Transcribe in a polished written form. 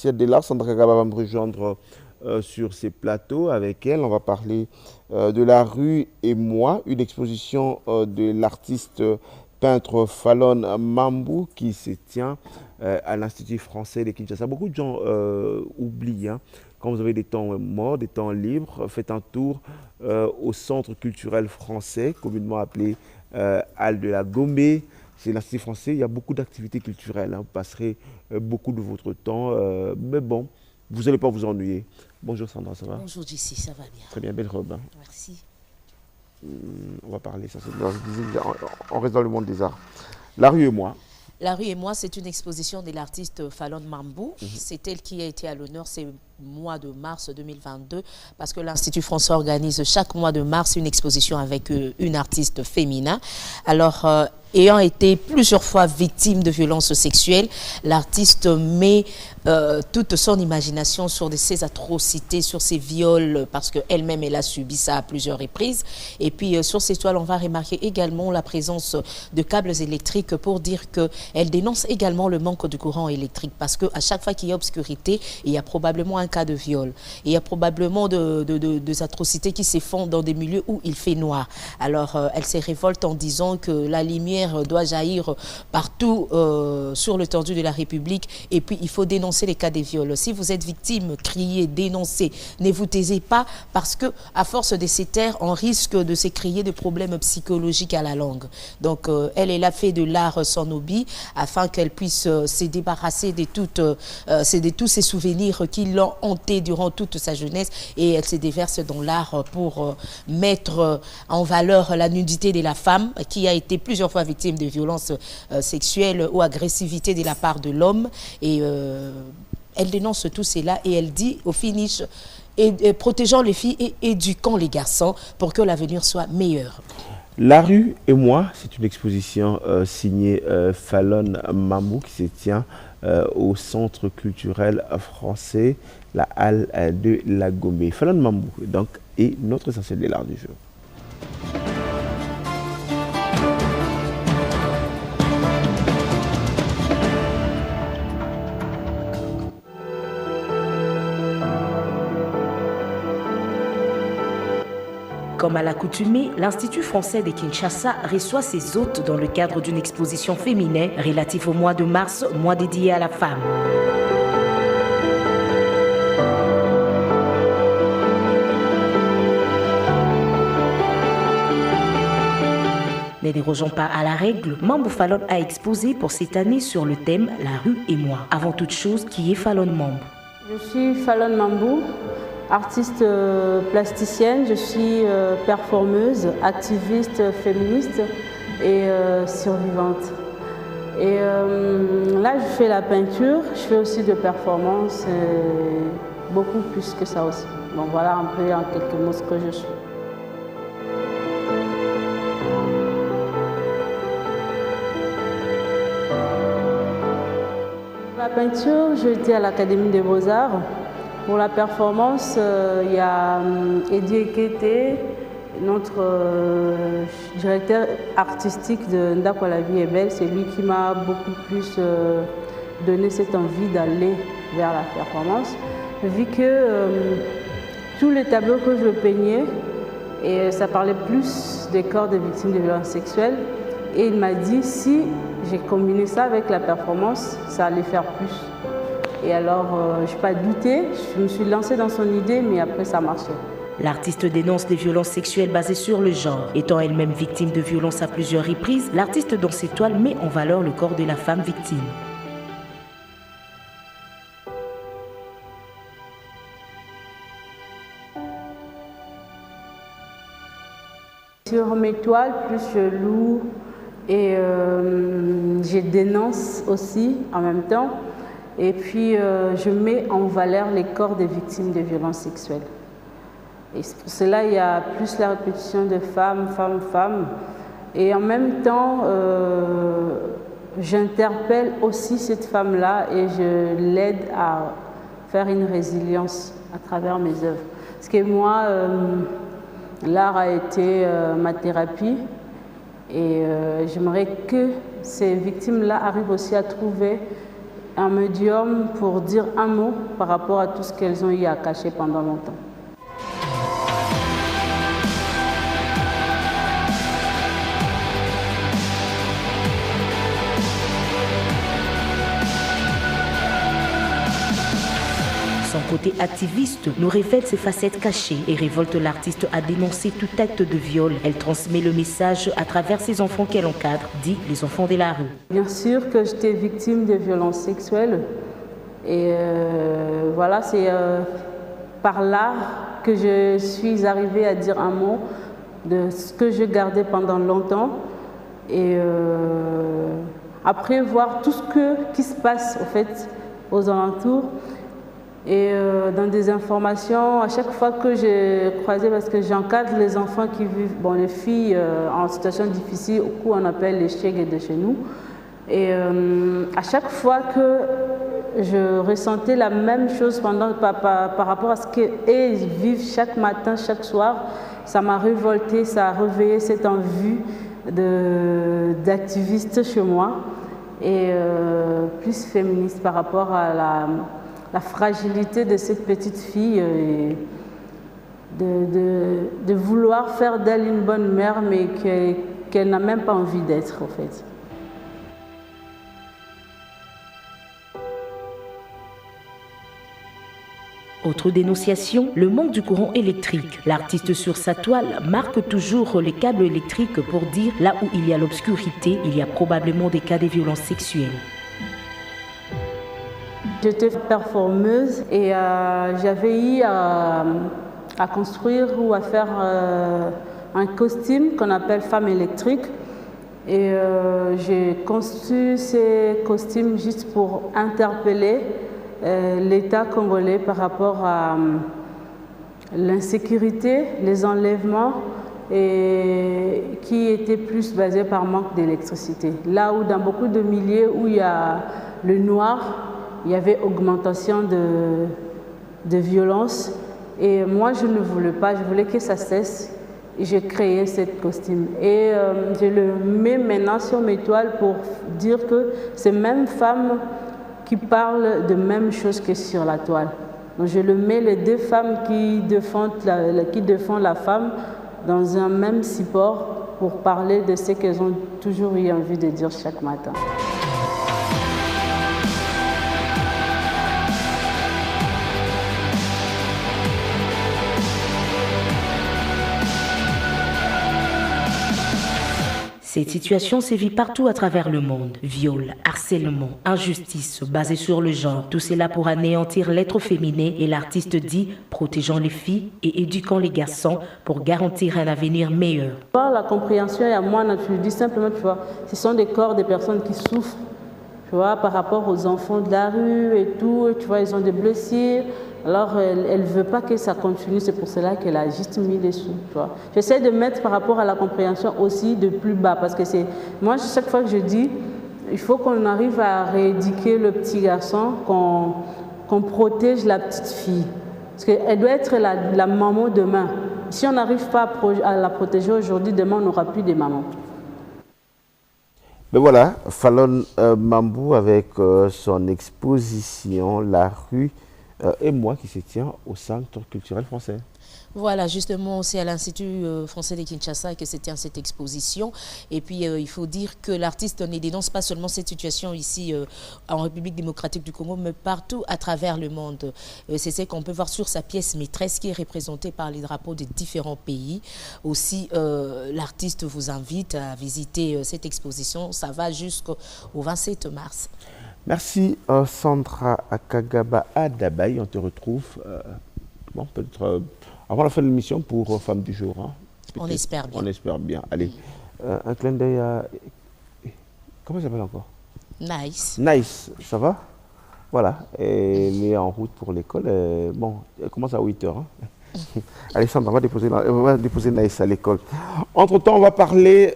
essentiel de l'art. Sandra Kagaba va me rejoindre sur ces plateaux. Avec elle, on va parler de La rue et moi, une exposition de l'artiste peintre Fallon Mambou qui se tient à l'Institut français de Kinshasa. Beaucoup de gens oublient, hein, quand vous avez des temps morts, des temps libres, faites un tour au centre culturel français, communément appelé Halle de la Gombe. C'est l'Institut français, il y a beaucoup d'activités culturelles, hein. Vous passerez beaucoup de votre temps, mais bon, vous n'allez pas vous ennuyer. Bonjour Sandra, ça va? Bonjour Jessie, ça va bien. Très bien, belle robe, hein. Merci. On va parler, ça, on reste dans le monde des arts. La rue et moi. La rue et moi, c'est une exposition de l'artiste Fallon Mambou. C'est elle qui a été à l'honneur ces mois de mars 2022 parce que l'Institut français organise chaque mois de mars une exposition avec une artiste féminin. Alors, ayant été plusieurs fois victime de violences sexuelles, l'artiste met toute son imagination sur ces atrocités, sur ces viols, parce qu'elle-même, elle a subi ça à plusieurs reprises. Et puis, sur ces toiles, on va remarquer également la présence de câbles électriques pour dire qu'elle dénonce également le manque de courant électrique, parce qu'à chaque fois qu'il y a obscurité, il y a probablement un cas de viol. Et il y a probablement des atrocités qui se font dans des milieux où il fait noir. Alors, elle se révolte en disant que la lumière doit jaillir partout sur l'étendue de la République, et puis il faut dénoncer les cas de viol. Si vous êtes victime, criez, dénoncez, ne vous taisez pas, parce que à force de se taire, on risque de se créer des problèmes psychologiques à la longue. Donc elle a fait de l'art son hobby afin qu'elle puisse se débarrasser de tous ces souvenirs qui l'ont hantée durant toute sa jeunesse, et elle se déverse dans l'art pour mettre en valeur la nudité de la femme qui a été plusieurs fois victime de violences sexuelles ou agressivité de la part de l'homme. Et elle dénonce tout cela et elle dit au finish, protégeons les filles et éduquons les garçons pour que l'avenir soit meilleur. La rue et moi, c'est une exposition signée Fallon Mambou qui se tient au centre culturel français, la Halle de la Gombe. Fallon Mambou, donc, est notre essentiel de l'art du jour. Comme à l'accoutumée, l'Institut français de Kinshasa reçoit ses hôtes dans le cadre d'une exposition féminine relative au mois de mars, mois dédié à la femme. Ne dérogeons pas à la règle, Mambou Fallon a exposé pour cette année sur le thème « La rue et moi ». Avant toute chose, qui est Fallon Mambou? Je suis Fallon Mambou, artiste plasticienne, je suis performeuse, activiste féministe et survivante. Et là, je fais la peinture, je fais aussi de performances, et beaucoup plus que ça aussi. Bon, voilà un peu en quelques mots ce que je suis. Pour la peinture, j'ai été à l'Académie des Beaux-Arts. Pour la performance, il y a Eddie Ekete, notre directeur artistique de Ndako la vie est belle. C'est lui qui m'a beaucoup plus donné cette envie d'aller vers la performance. Vu que tous les tableaux que je peignais, et ça parlait plus des corps des victimes de violences sexuelles. Et il m'a dit, si j'ai combiné ça avec la performance, ça allait faire plus. Et alors, je n'ai pas douté, je me suis lancée dans son idée, mais après, ça marchait. L'artiste dénonce des violences sexuelles basées sur le genre. Étant elle-même victime de violences à plusieurs reprises, l'artiste dans ses toiles met en valeur le corps de la femme victime. Sur mes toiles, plus je loue et je dénonce aussi en même temps. Et puis, je mets en valeur les corps des victimes de violences sexuelles. Et pour cela, il y a plus la répétition de femmes, femmes, femmes. Et en même temps, j'interpelle aussi cette femme-là et je l'aide à faire une résilience à travers mes œuvres. Parce que moi, l'art a été ma thérapie. Et j'aimerais que ces victimes-là arrivent aussi à trouver un médium pour dire un mot par rapport à tout ce qu'elles ont eu à cacher pendant longtemps. Son côté activiste nous révèle ses facettes cachées et révolte l'artiste à dénoncer tout acte de viol. Elle transmet le message à travers ses enfants qu'elle encadre, dit les enfants de la rue. Bien sûr que j'étais victime de violences sexuelles et voilà, c'est par l'art que je suis arrivée à dire un mot de ce que je gardais pendant longtemps et après voir tout ce qui se passe au fait aux alentours. Et dans des informations, à chaque fois que j'ai croisé, parce que j'encadre les enfants qui vivent, bon, les filles en situation difficile, au coup on appelle les chègues de chez nous. Et à chaque fois que je ressentais la même chose par rapport à ce qu'elles vivent chaque matin, chaque soir, ça m'a révoltée, ça a réveillé cette envie d'activiste chez moi et plus féministe par rapport à la fragilité de cette petite fille et de vouloir faire d'elle une bonne mère, mais qu'elle n'a même pas envie d'être, en fait. Autre dénonciation, le manque du courant électrique. L'artiste sur sa toile marque toujours les câbles électriques pour dire là où il y a l'obscurité, il y a probablement des cas de violences sexuelles. J'étais performeuse et j'avais eu à construire ou à faire un costume qu'on appelle femme électrique. Et j'ai conçu ces costumes juste pour interpeller l'État congolais par rapport à l'insécurité, les enlèvements, et qui étaient plus basés par manque d'électricité. Là où dans beaucoup de milieux où il y a le noir, il y avait augmentation de violence. Et moi, je ne voulais pas, je voulais que ça cesse. Et j'ai créé ce costume. Et je le mets maintenant sur mes toiles pour dire que ces mêmes femmes qui parlent de même chose que sur la toile. Donc je le mets, les deux femmes qui défendent la femme dans un même support pour parler de ce qu'elles ont toujours eu envie de dire chaque matin. Cette situation sévit partout à travers le monde. Viol, harcèlement, injustice basée sur le genre, tout cela pour anéantir l'être féminin et l'artiste dit protégeant les filles et éduquant les garçons pour garantir un avenir meilleur. Par la compréhension, et à moi, je dis simplement, tu vois, ce sont des corps des personnes qui souffrent, tu vois, par rapport aux enfants de la rue et tout, tu vois, ils ont des blessures. Alors, elle ne veut pas que ça continue, c'est pour cela qu'elle a juste mis les sous. J'essaie de mettre par rapport à la compréhension aussi de plus bas, parce que c'est... Moi, chaque fois que je dis, il faut qu'on arrive à rééduquer le petit garçon, qu'on protège la petite fille. Parce qu'elle doit être la maman demain. Si on n'arrive pas à la protéger aujourd'hui, demain, on n'aura plus de maman. Mais voilà, Falon Mambou avec son exposition « La rue et moi » qui se tient au Centre culturel français. Voilà, justement, c'est à l'Institut français de Kinshasa que se tient cette exposition. Et puis, il faut dire que l'artiste ne dénonce pas seulement cette situation ici en République démocratique du Congo, mais partout à travers le monde. C'est ce qu'on peut voir sur sa pièce maîtresse qui est représentée par les drapeaux de différents pays. Aussi, l'artiste vous invite à visiter cette exposition. Ça va jusqu'au 27 mars. Merci Sandra Akagaba Adabaye. On te retrouve bon, peut-être avant la fin de l'émission pour Femmes du jour. Hein. On espère bien. On espère bien. Allez, un clin d'œil à... Comment ça s'appelle encore? Nice. Nice, ça va? Voilà, elle est en route pour l'école. Bon, elle commence à 8 h. Hein. Allez, Sandra, on va déposer Nice à l'école. Entre-temps, on va parler...